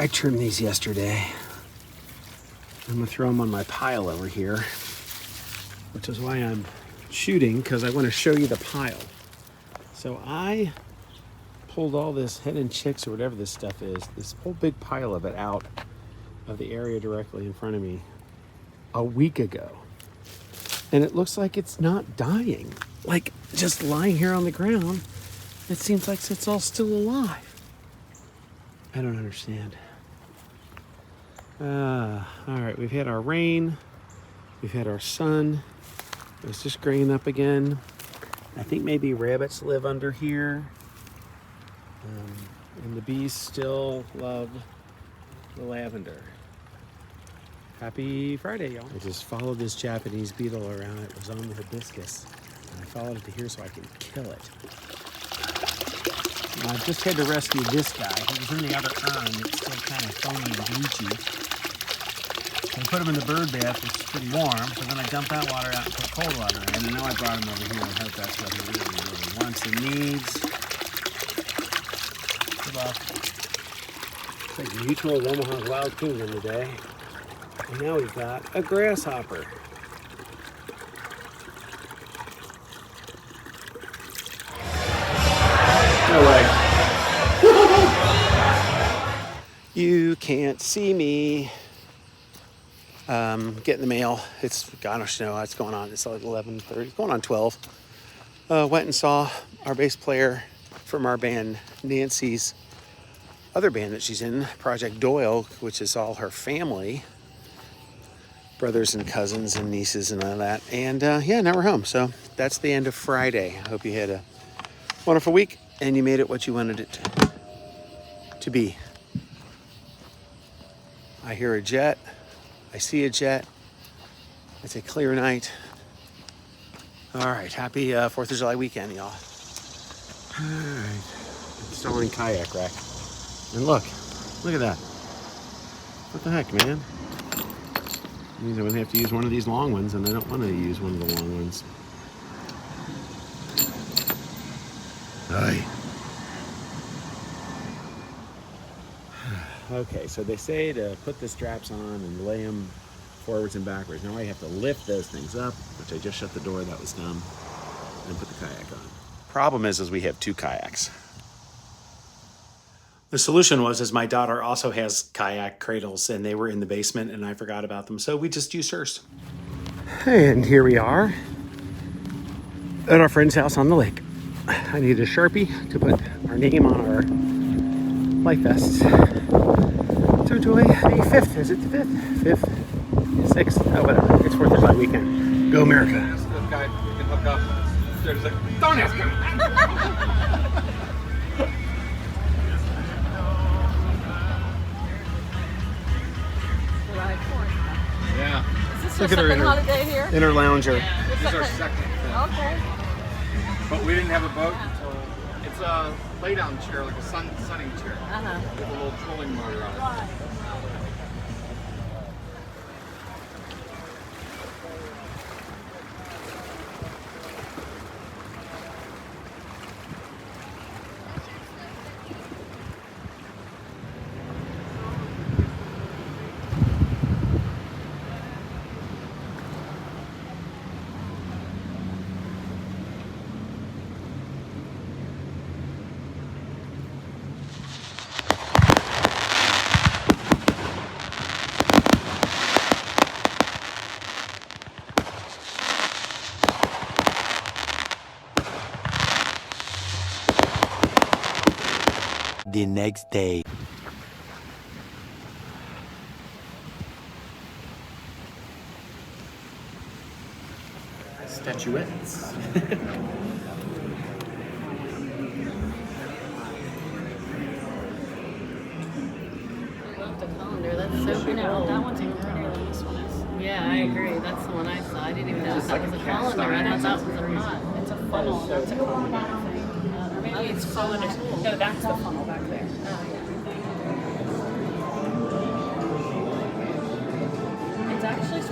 I trimmed these yesterday. I'm gonna throw them on my pile over here, which is why I'm shooting, because I want to show you the pile. So I pulled all this hen and chicks or whatever this stuff is, this whole big pile of it out of the area directly in front of me a week ago. And it looks like it's not dying. Like just lying here on the ground, it seems like it's all still alive. I don't understand. All right, we've had our rain, we've had our sun. It's just graying up again. I think maybe rabbits live under here. And the bees still love the lavender. Happy Friday, y'all. I just followed this Japanese beetle around. It was on the hibiscus. And I followed it to here so I can kill it. I just had to rescue this guy. He was in the other urn. It's still kind of foamy and bleachy. I put him in the bird bath, which is pretty warm, so then I dumped that water out and put cold water in, and now I brought him over here and hope that's what he really wants and needs. Good luck. It's like Mutual Omaha's Wild Kingdom today. And now we've got a grasshopper. No way. You can't see me. Getting the mail. It's, gosh, no, it's going on. It's like 11:30. It's going on 12. Went and saw our bass player from our band, Nancy's other band that she's in, Project Doyle, which is all her family, brothers and cousins and nieces and all that. And yeah, now we're home. So that's the end of Friday. I hope you had a wonderful week and you made it what you wanted it to be. I hear a jet. I see a jet. It's a clear night. All right, happy 4th of July weekend, y'all. All right, installing kayak rack. And look at that. What the heck, man? It means I'm gonna have to use one of these long ones, and I don't want to use one of the long ones. Aye. Okay, so they say to put the straps on and lay them forwards and backwards. Now I have to lift those things up, which I just shut the door, that was dumb, and put the kayak on. Problem is we have 2 kayaks. The solution was my daughter also has kayak cradles, and they were in the basement, and I forgot about them, so we just used hers. And here we are at our friend's house on the lake. I need a Sharpie to put our name on our life vests. So July the 5th, is it the 5th? 5th? 6th? Oh, whatever. It's 4th of July weekend. Go America. Ask this guy if we can hook up. There's like, don't ask him. Yeah. Is this Look your at her second holiday here? inner lounger. This is our second thing. Okay. But we didn't have a boat until it's a lay down chair, like a sunning chair. With a little trolling motor on it. The next day. Statuettes. The calendar, that's so pretty. That one's even prettier than this one is. Yeah, I agree. That's the one I saw. I didn't even know that was a calendar. I thought that was a knot. It's a funnel. That's a calendar, I think. Or maybe it's calendar. No, that's the funnel back there. Oh, yeah. It's actually